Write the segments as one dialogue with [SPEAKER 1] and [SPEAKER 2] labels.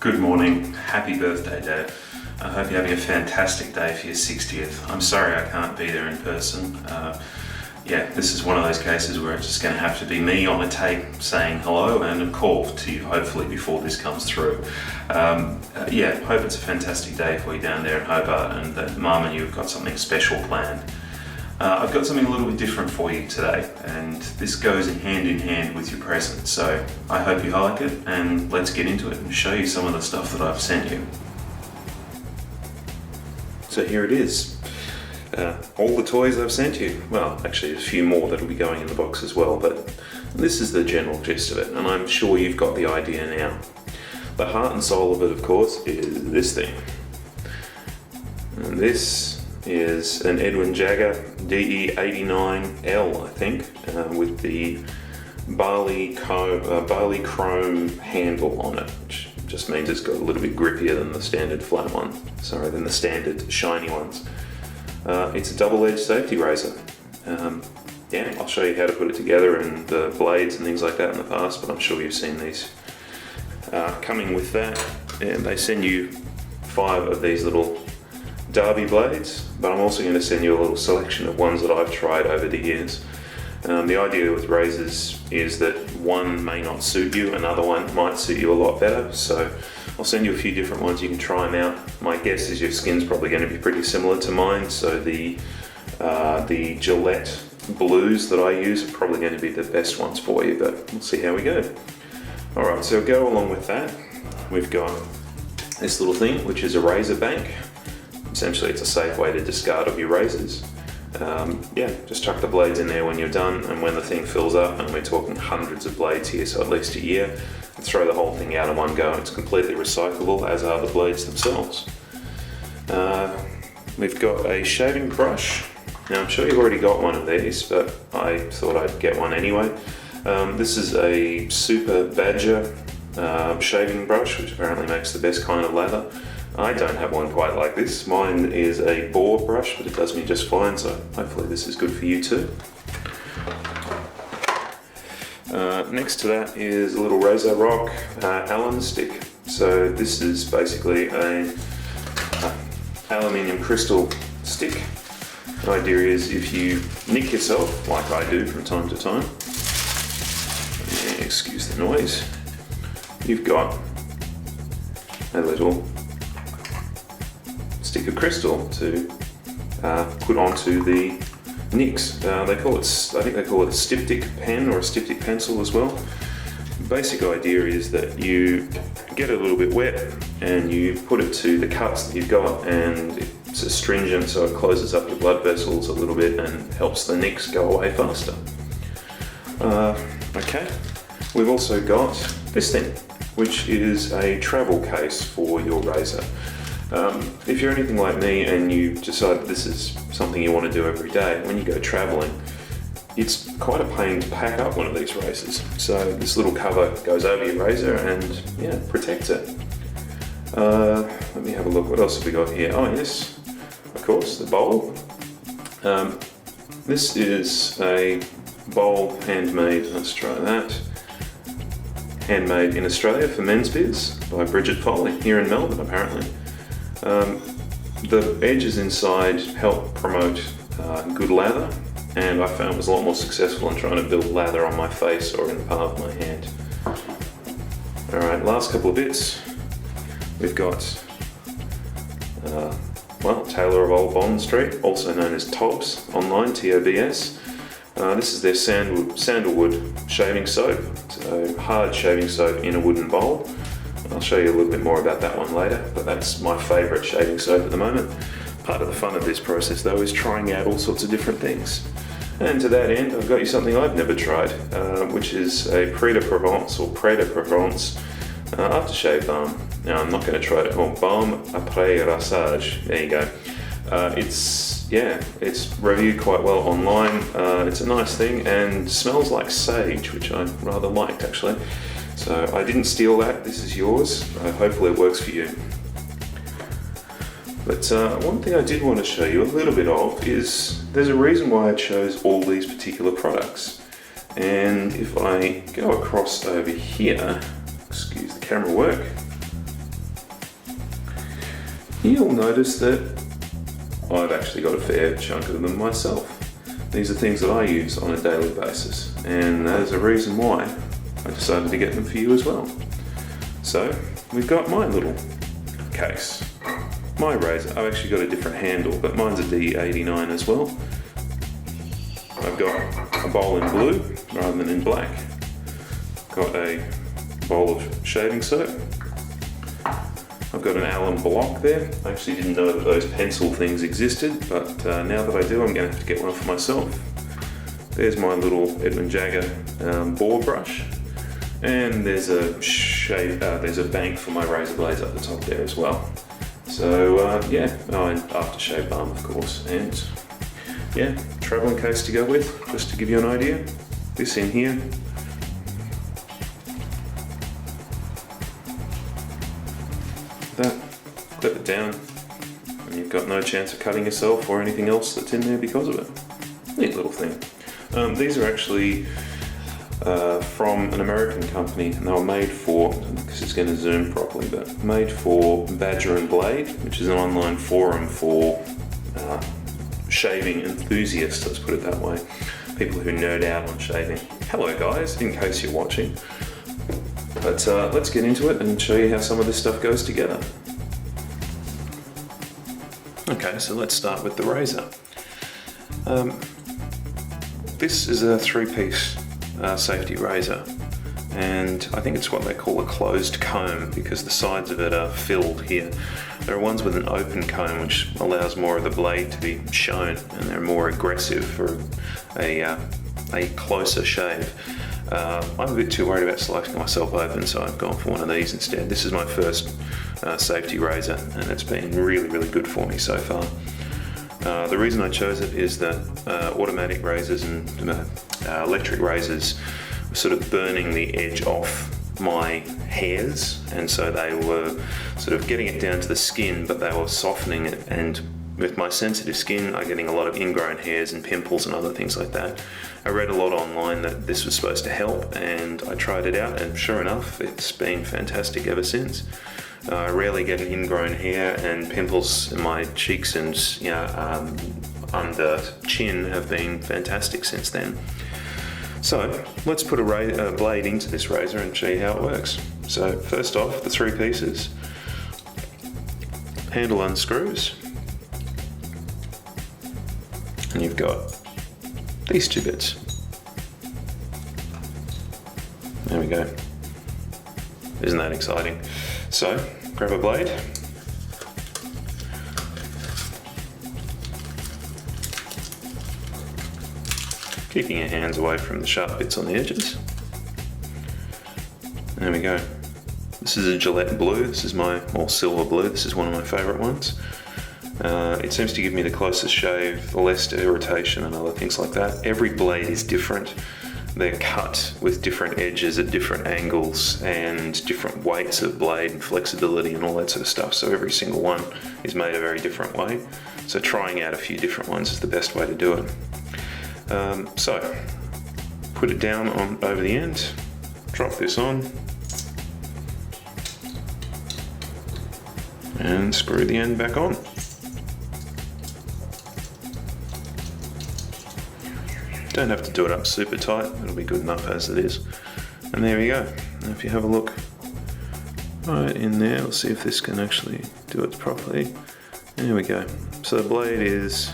[SPEAKER 1] Good morning. Happy birthday, Dad. I hope you're having a fantastic day for your 60th. I'm sorry I can't be there in person. This is one of those cases where it's just going to have to be me on a tape saying hello and a call to you, hopefully, before this comes through. Hope it's a fantastic day for you down there in Hobart and that Mum and you have got something special planned. I've got something a little bit different for you today, and this goes in hand with your present, so I hope you like it, and let's get into it and show you some of the stuff that I've sent you. So here it is. All the toys I've sent you. Well, actually there's a few more that'll be going in the box as well, but this is the general gist of it, and I'm sure you've got the idea now. The heart and soul of it, of course, is this thing. And this is an Edwin Jagger DE89L, I think, with the Barley Chrome handle on it, which just means it's got a little bit grippier than the standard flat one. Than the standard shiny ones. It's a double-edged safety razor. I'll show you how to put it together and the blades and things like that in the past, but I'm sure you've seen these. Coming with that, they send you 5 of these little Derby blades, but I'm also going to send you a little selection of ones that I've tried over the years. The idea with razors is that one may not suit you, another one might suit you a lot better, so I'll send you a few different ones, you can try them out. My guess is your skin's probably going to be pretty similar to mine, so the Gillette blues that I use are probably going to be the best ones for you, but we'll see how we go. Alright, so go along with that, we've got this little thing, which is a razor bank. Essentially it's a safe way to discard of your razors. Just chuck the blades in there when you're done, and when the thing fills up, and we're talking hundreds of blades here, so at least a year, throw the whole thing out in one go. It's completely recyclable, as are the blades themselves. We've got a shaving brush. Now I'm sure you've already got one of these, but I thought I'd get one anyway. This is a Super Badger shaving brush, which apparently makes the best kind of lather. I don't have one quite like this. Mine is a boar brush, but it does me just fine, so hopefully this is good for you too. Next to that is a little Razor Rock Allen stick. So this is basically a aluminium crystal stick. The idea is if you nick yourself, like I do from time to time, excuse the noise, you've got a little stick of crystal to put onto the nicks. I think they call it a styptic pen or a styptic pencil as well. The basic idea is that you get it a little bit wet and you put it to the cuts that you've got, and it's astringent, so it closes up your blood vessels a little bit and helps the nicks go away faster. We've also got this thing, which is a travel case for your razor. If you're anything like me and you decide this is something you want to do every day, when you go traveling, it's quite a pain to pack up one of these razors. So this little cover goes over your razor and protects it. Let me have a look, what else have we got here? Oh yes, of course, the bowl. This is a bowl handmade, let's try that. Handmade in Australia for Men's Biz by Bridget Foley here in Melbourne apparently. The edges inside help promote good lather, and I found it was a lot more successful in trying to build lather on my face or in the palm of my hand. Alright, last couple of bits. We've got Taylor of Old Bond Street, also known as Tobs online, T-O-B-S. This is their sandalwood shaving soap, so hard shaving soap in a wooden bowl. I'll show you a little bit more about that one later, but that's my favourite shaving soap at the moment. Part of the fun of this process though is trying out all sorts of different things. And to that end, I've got you something I've never tried, which is a Prix de Provence or Près de Provence aftershave balm. Now I'm not going to try it, balm après rasage, there you go. It's reviewed quite well online. It's a nice thing and smells like sage, which I rather liked actually. So I didn't steal that, this is yours. Hopefully it works for you. But one thing I did want to show you a little bit of is there's a reason why I chose all these particular products. And if I go across over here, excuse the camera work, you'll notice that I've actually got a fair chunk of them myself. These are things that I use on a daily basis, and there's a reason why I decided to get them for you as well. So we've got my little case. My razor, I've actually got a different handle, but mine's a D89 as well. I've got a bowl in blue rather than in black. Got a bowl of shaving soap. I've got an Allen block there. I actually didn't know that those pencil things existed, but now that I do, I'm going to have to get one for myself. There's my little Edmund Jagger boar brush, and there's a bank for my razor blades up the top there as well. So yeah, and aftershave balm of course, and yeah, travelling case to go with, just to give you an idea. This in here. That, clip it down, and you've got no chance of cutting yourself or anything else that's in there because of it. Neat little thing. These are actually from an American company, and they were made for, because it's going to zoom properly, but made for Badger and Blade, which is an online forum for shaving enthusiasts, let's put it that way. People who nerd out on shaving. Hello guys, in case you're watching. But let's get into it and show you how some of this stuff goes together. Okay, so let's start with the razor. This is a 3-piece safety razor, and I think it's what they call a closed comb because the sides of it are filled here. There are ones with an open comb which allows more of the blade to be shown, and they're more aggressive for a closer shave. I'm a bit too worried about slicing myself open, so I've gone for one of these instead. This is my first safety razor, and it's been really, really good for me so far. The reason I chose it is that automatic razors and electric razors were sort of burning the edge off my hairs, and so they were sort of getting it down to the skin, but they were softening it, and with my sensitive skin, I'm getting a lot of ingrown hairs and pimples and other things like that. I read a lot online that this was supposed to help, and I tried it out, and sure enough, it's been fantastic ever since. I rarely get an ingrown hair, and pimples in my cheeks and under chin have been fantastic since then. So let's put a blade into this razor and see how it works. So first off, the 3 pieces. Handle unscrews. And you've got these 2 bits. There we go. Isn't that exciting? So, grab a blade. Keeping your hands away from the sharp bits on the edges. There we go. This is a Gillette blue. This is or silver blue. This is one of my favourite ones. It seems to give me the closest shave, the less irritation and other things like that. Every blade is different. They're cut with different edges at different angles and different weights of blade and flexibility and all that sort of stuff. So every single one is made a very different way. So trying out a few different ones is the best way to do it. So put it down over the end, drop this on, and screw the end back on. Don't have to do it up super tight, it'll be good enough as it is. And there we go. Now if you have a look right in there, we'll see if this can actually do it properly. There we go. So the blade is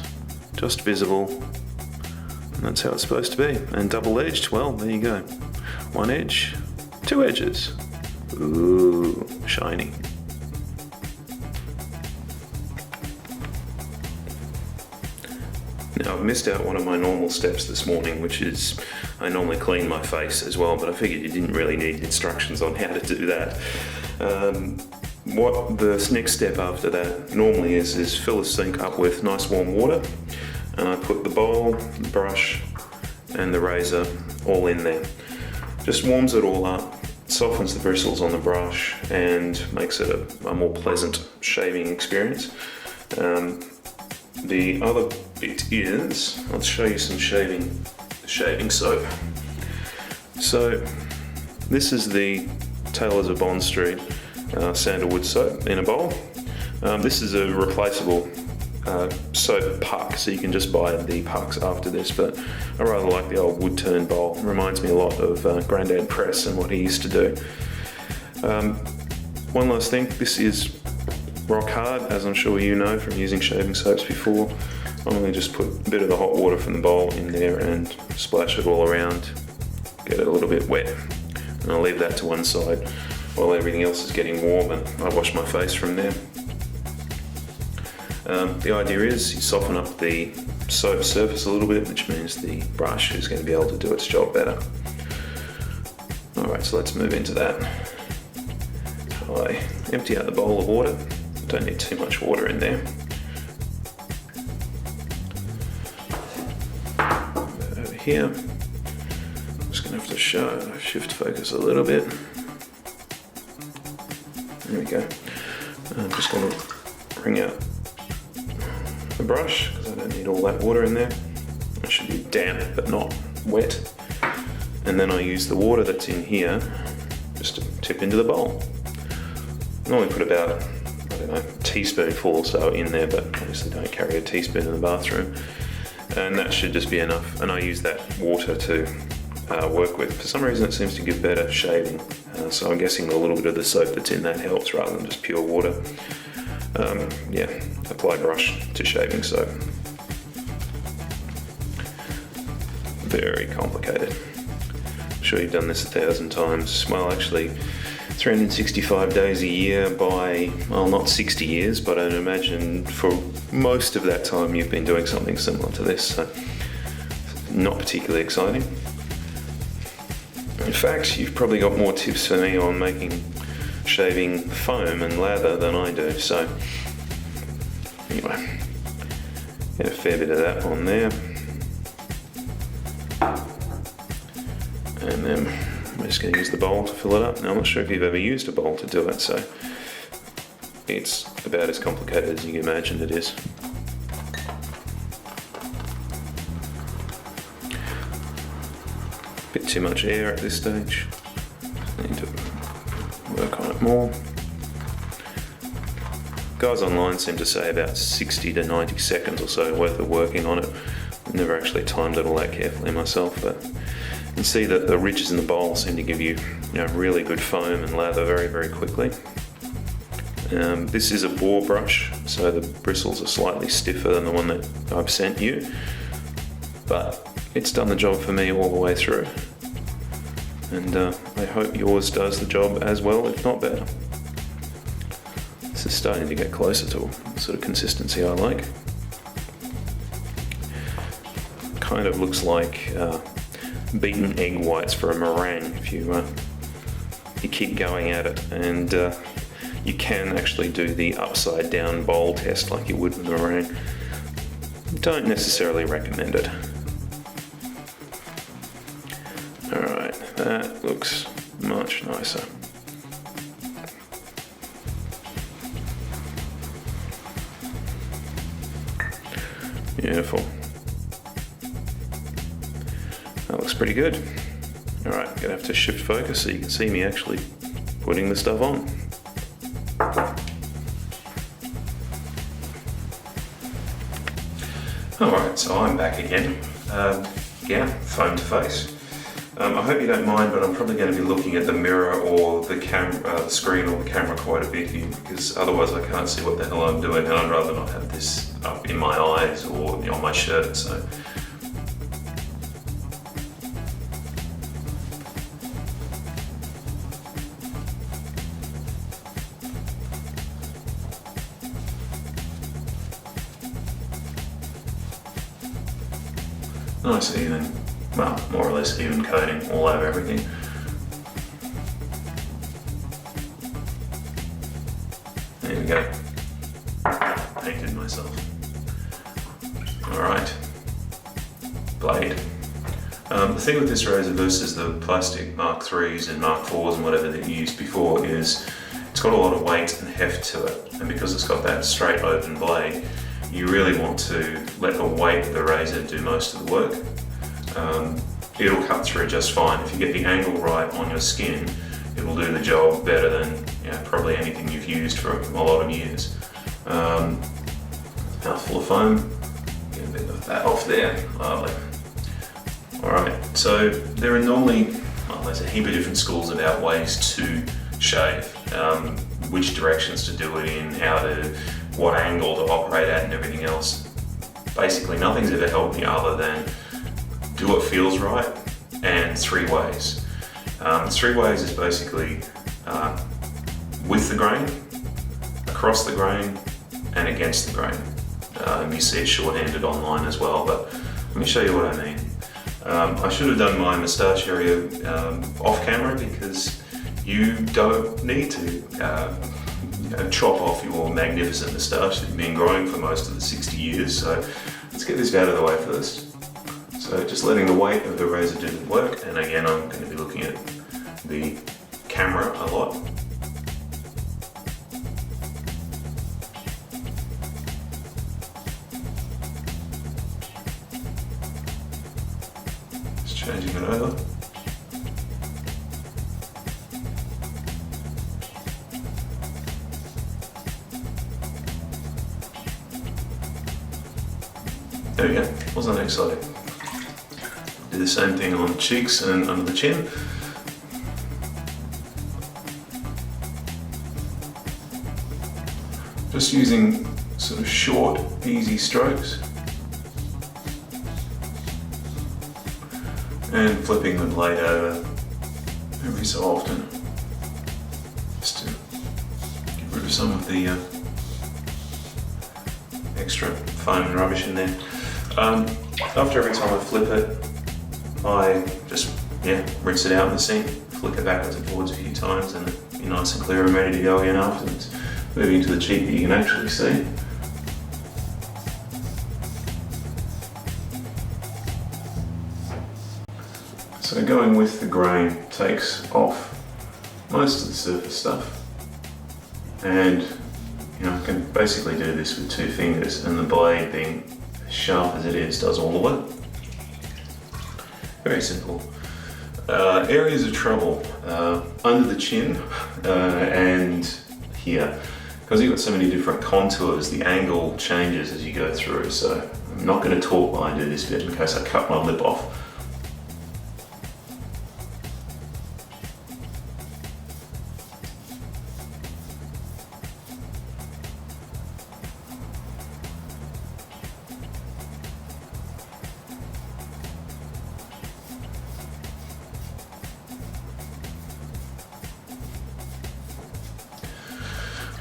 [SPEAKER 1] just visible, and that's how it's supposed to be. And double-edged, well, there you go. 1 edge, 2 edges. Ooh, shiny. Now I've missed out one of my normal steps this morning, which is I normally clean my face as well, but I figured you didn't really need instructions on how to do that. What the next step after that normally is fill a sink up with nice warm water, and I put the bowl, the brush and the razor all in there. Just warms it all up, softens the bristles on the brush and makes it a more pleasant shaving experience. The other bit is, let's show you some shaving soap. So this is the Taylor's of Bond Street sandalwood soap in a bowl. This is a replaceable soap puck, so you can just buy the pucks after this, but I rather like the old wood turn bowl. It reminds me a lot of Grandad Press and what he used to do. One last thing, this is rock hard, as I'm sure you know from using shaving soaps before. I'm going to just put a bit of the hot water from the bowl in there and splash it all around, get it a little bit wet, and I'll leave that to one side while everything else is getting warm, and I wash my face from there. The idea is you soften up the soap surface a little bit, which means the brush is going to be able to do its job better. Alright, so let's move into that. I empty out the bowl of water. Don't need too much water in there. Over here, I'm just going to have to shift focus a little bit. There we go. I'm just going to bring out the brush because I don't need all that water in there. It should be damp but not wet. And then I use the water that's in here just to tip into the bowl. I normally put about, I don't know, a teaspoonful or so in there, but obviously don't carry a teaspoon in the bathroom. And that should just be enough. And I use that water to work with. For some reason it seems to give better shaving. So I'm guessing a little bit of the soap that's in that helps rather than just pure water. Yeah, apply brush to shaving soap. Very complicated. I'm sure you've done this 1,000 times. Well, actually, 365 days a year by, well, not 60 years, but I'd imagine for most of that time you've been doing something similar to this, so not particularly exciting. In fact, you've probably got more tips for me on making shaving foam and lather than I do, so anyway, get a fair bit of that on there. And then I'm just going to use the bowl to fill it up. Now I'm not sure if you've ever used a bowl to do it, so it's about as complicated as you can imagine it is. Bit too much air at this stage. Need to work on it more. Guys online seem to say about 60 to 90 seconds or so worth of working on it. I've never actually timed it all that carefully myself, but you can see that the ridges in the bowl seem to give you, really good foam and lather very, very quickly. This is a boar brush, so the bristles are slightly stiffer than the one that I've sent you, but it's done the job for me all the way through. And I hope yours does the job as well, if not better. This is starting to get closer to the sort of consistency I like. Kind of looks like beaten egg whites for a meringue if you keep going at it, and you can actually do the upside down bowl test like you would with a meringue. Don't necessarily recommend it. Alright, that looks much nicer. Beautiful. That looks pretty good. Alright, gonna have to shift focus so you can see me actually putting the stuff on. Alright, so I'm back again. Yeah, phone to face. I hope you don't mind, but I'm probably going to be looking at the mirror or the screen or the camera quite a bit here, because otherwise I can't see what the hell I'm doing, and I'd rather not have this up in my eyes or on my shirt. So nice even, well, more or less even coating all over everything. There we go. Painted myself. Alright. Blade. The thing with this razor versus the plastic Mark IIIs and Mark IVs and whatever that you used before is it's got a lot of weight and heft to it, and because it's got that straight open blade, you really want to let the weight of the razor do most of the work. It'll cut through just fine. If you get the angle right on your skin, it will do the job better than probably anything you've used for a lot of years. Mouthful of foam. Get a bit of that off there. Lovely. Alright, so there are normally, well, there's a heap of different schools about ways to shave, which directions to do it in, what angle to operate at and everything else. Basically nothing's ever helped me other than do what feels right and 3 ways. 3 ways is basically with the grain, across the grain and against the grain. You see it shorthanded online as well, but let me show you what I mean. I should have done my moustache area off camera because you don't need to chop off your magnificent moustache that you've been growing for most of the 60 years. So let's get this out of the way first. So just letting the weight of the razor do the work, and again I'm going to be looking at the camera a lot. Just changing it over. There we go, wasn't that exciting? Do the same thing on the cheeks and under the chin. Just using sort of short, easy strokes. And flipping the blade over every so often. Just to get rid of some of the extra foam and rubbish in there. After every time I flip it, I just rinse it out in the sink, flick it backwards and forwards a few times, and you're nice and clear and ready to go again afterwards. Moving to the cheek that you can actually see. So going with the grain takes off most of the surface stuff, and I can basically do this with 2 fingers, and the blade, being as sharp as it is, does all the work. Very simple. Areas of trouble under the chin and here. Because you've got so many different contours, the angle changes as you go through, so I'm not going to talk while I do this bit in case I cut my lip off.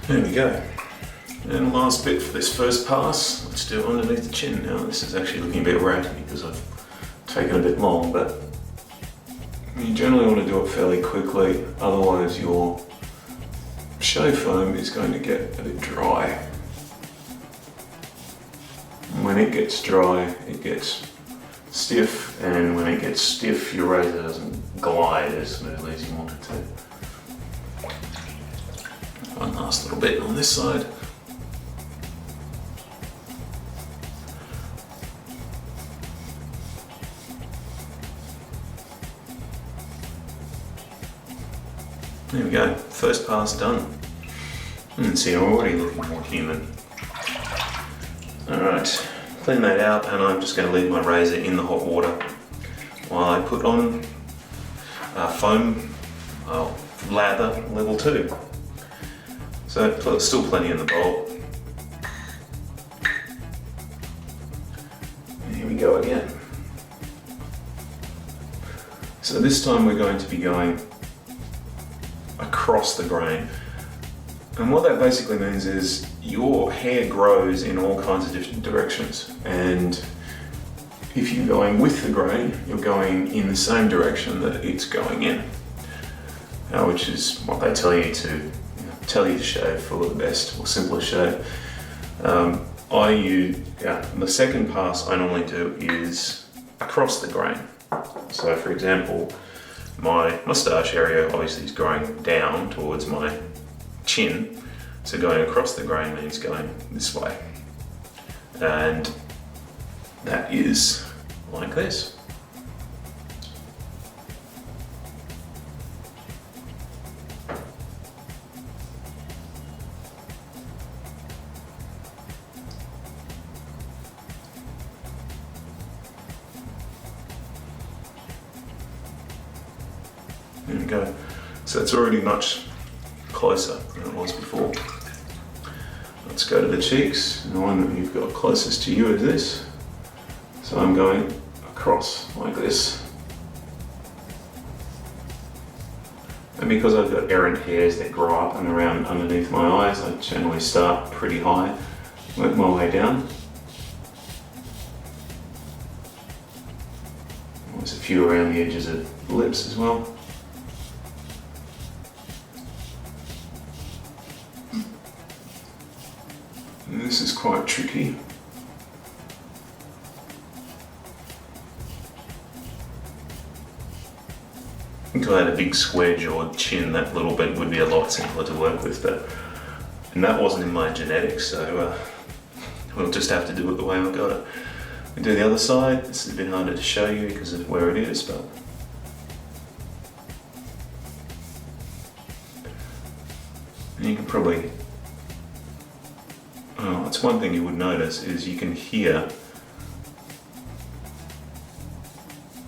[SPEAKER 1] There we go. And the last bit for this first pass, let's do it underneath the chin now. This is actually looking a bit ratty because I've taken a bit long, but you generally want to do it fairly quickly, otherwise your shave foam is going to get a bit dry. And when it gets dry, it gets stiff, and when it gets stiff, your razor doesn't glide as smoothly as you want it to. One last little bit on this side. There we go, first pass done. See, I'm already looking more human. Alright, clean that out, and I'm just going to leave my razor in the hot water while I put on foam lather level 2. So still plenty in the bowl. And here we go again. So this time we're going to be going across the grain. And what that basically means is your hair grows in all kinds of different directions. And if you're going with the grain, you're going in the same direction that it's going in. Which is what they tell you to shave for the best or simplest shave. The second pass I normally do is across the grain. So for example, my moustache area obviously is growing down towards my chin, so going across the grain means going this way. And that is like this. we go. So it's already much closer than it was before. Let's go to the cheeks, and the one that you've got closest to you is this. So I'm going across like this. And because I've got errant hairs that grow up and around underneath my eyes, I generally start pretty high, work my way down. There's a few around the edges of the lips as well. And this is quite tricky. If I had a big square jawed chin, that little bit would be a lot simpler to work with, and that wasn't in my genetics, so we'll just have to do it the way I've got it. We do the other side. This is a bit harder to show you because of where it is, but and you can probably, oh, that's one thing you would notice is you can hear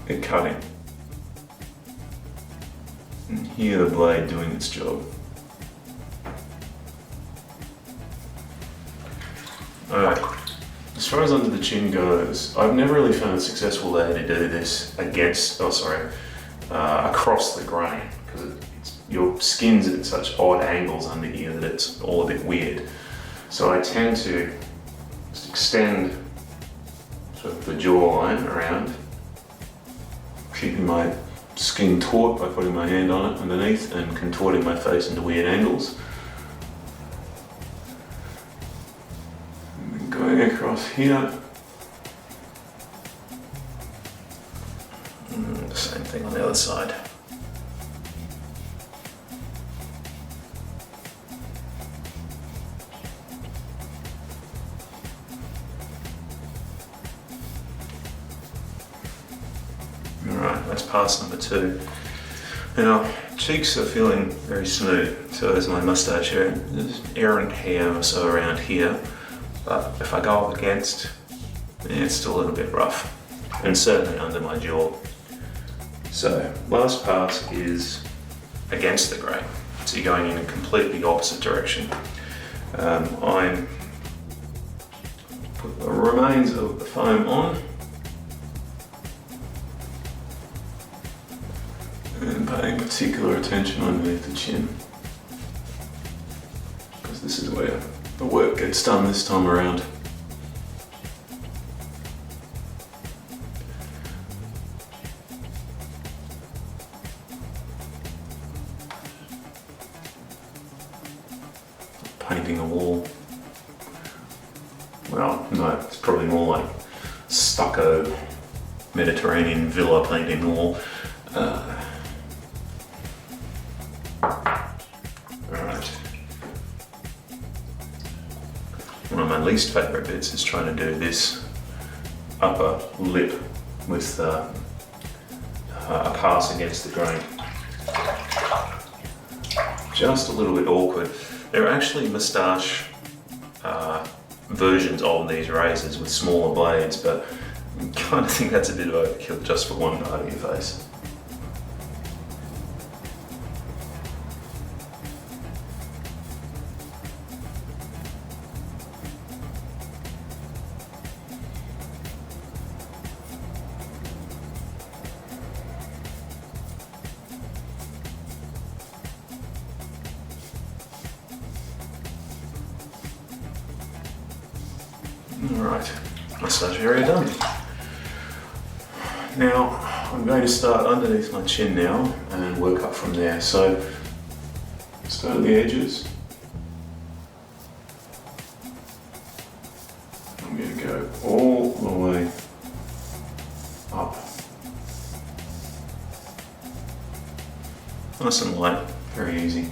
[SPEAKER 1] it cutting. And hear the blade doing its job. Alright, as far as under the chin goes, I've never really found a successful way to do this across the grain, because your skin's at such odd angles under here that it's all a bit weird. So I tend to just extend sort of the jawline around, keeping my skin taut by putting my hand on it underneath and contorting my face into weird angles. And then going across here. And the same thing on the other side. Alright, that's pass number 2. Now, cheeks are feeling very smooth, so is my moustache hair. There's errant hair or so around here, but if I go up against, it's still a little bit rough, and certainly under my jaw. So, last pass is against the grain, so you're going in a completely opposite direction. I'm put the remains of the foam on, and paying particular attention underneath the chin, because this is where the work gets done this time around. Painting a wall. Well, no, it's probably more like stucco Mediterranean villa painting the wall. Alright. One of my least favourite bits is trying to do this upper lip with a pass against the grain. Just a little bit awkward. There are actually moustache versions of these razors with smaller blades, but I kind of think that's a bit of overkill just for one part of your face. Alright, massage area done. Now, I'm going to start underneath my chin now and work up from there. So, start at the edges. I'm going to go all the way up. Nice and light, very easy.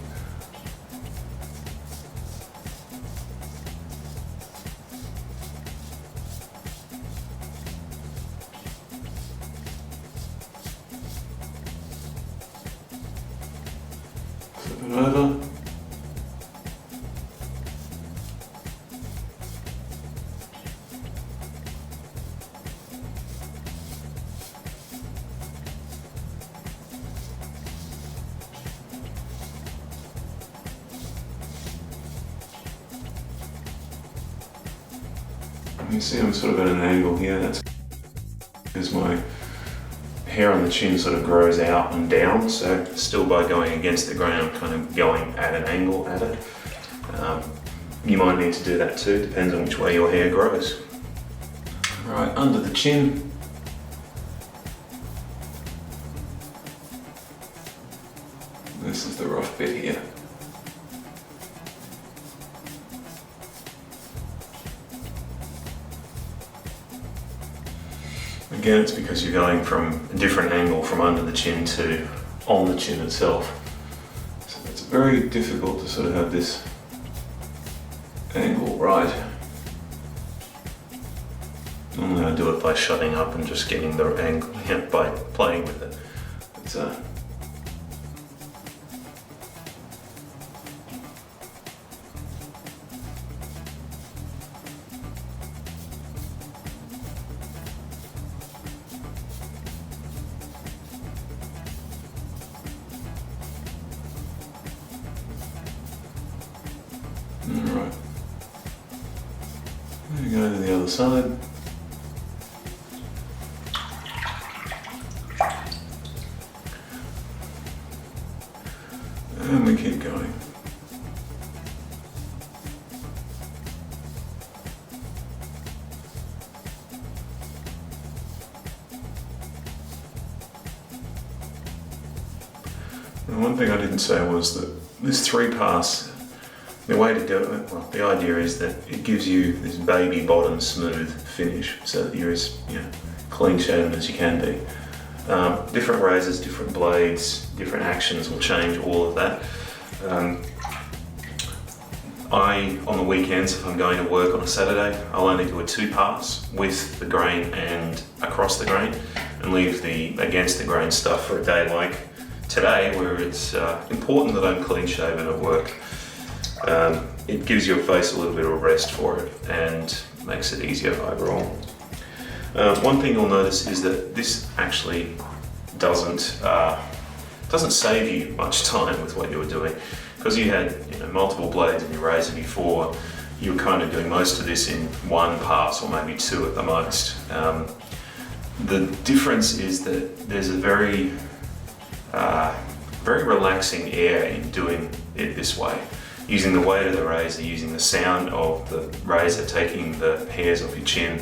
[SPEAKER 1] Flip it over. You see I'm sort of at an angle here. That's because my hair on the chin sort of grows out and down, so still by going against the grain I'm kind of going at an angle at it. You might need to do that too, depends on which way your hair grows. Right, under the chin. This is the rough bit here. Again, it's because you're going from a different angle from under the chin to on the chin itself. So it's very difficult to sort of have this angle right. Normally I do it by shutting up and just getting the angle, by playing with it. It's Alright, we go to the other side. And we keep going. And one thing I didn't say was that this 3-pass, the way to do it, well, the idea is that it gives you this baby bottom smooth finish so that you're as clean shaven as you can be. Different razors, different blades, different actions will change all of that. On the weekends, if I'm going to work on a Saturday, I'll only do a 2-pass with the grain and across the grain and leave the against the grain stuff for a day like today, where it's important that I'm clean shaven at work. It gives your face a little bit of a rest for it and makes it easier overall. One thing you'll notice is that this actually doesn't save you much time with what you were doing, because you had multiple blades in your razor before. You were kind of doing most of this in 1 pass or maybe 2 at the most. The difference is that there's a very relaxing air in doing it this way. Using the weight of the razor, using the sound of the razor taking the hairs off your chin.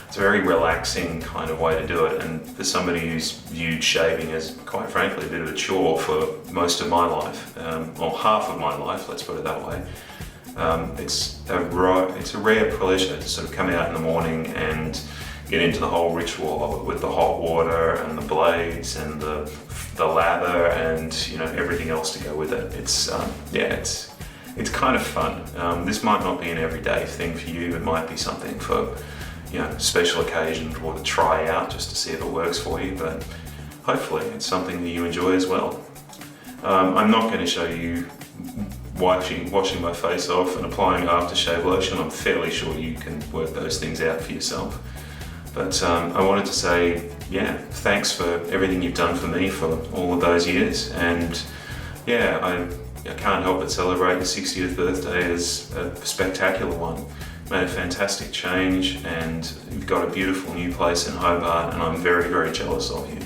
[SPEAKER 1] It's a very relaxing kind of way to do it, and for somebody who's viewed shaving as, quite frankly, a bit of a chore for most of my life, or half of my life, let's put it that way, it's a rare pleasure to sort of come out in the morning and get into the whole ritual of it with the hot water and the blades and the lather and everything else to go with it. It's kind of fun. This might not be an everyday thing for you. It might be something for special occasions or to try out just to see if it works for you, but hopefully it's something that you enjoy as well. I'm not going to show you washing my face off and applying aftershave lotion. I'm fairly sure you can work those things out for yourself. But I wanted to say, thanks for everything you've done for me for all of those years, and I can't help but celebrate your 60th birthday as a spectacular one. Made a fantastic change, and you've got a beautiful new place in Hobart, and I'm very, very jealous of you.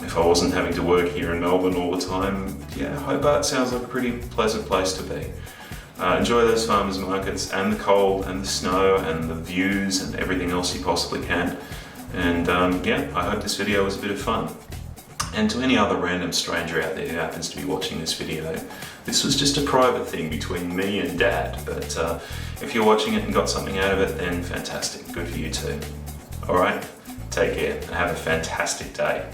[SPEAKER 1] If I wasn't having to work here in Melbourne all the time, Hobart sounds like a pretty pleasant place to be. Enjoy those farmers markets and the cold and the snow and the views and everything else you possibly can. And I hope this video was a bit of fun. And to any other random stranger out there who happens to be watching this video, this was just a private thing between me and Dad, but if you're watching it and got something out of it, then fantastic, good for you too. Alright, take care and have a fantastic day.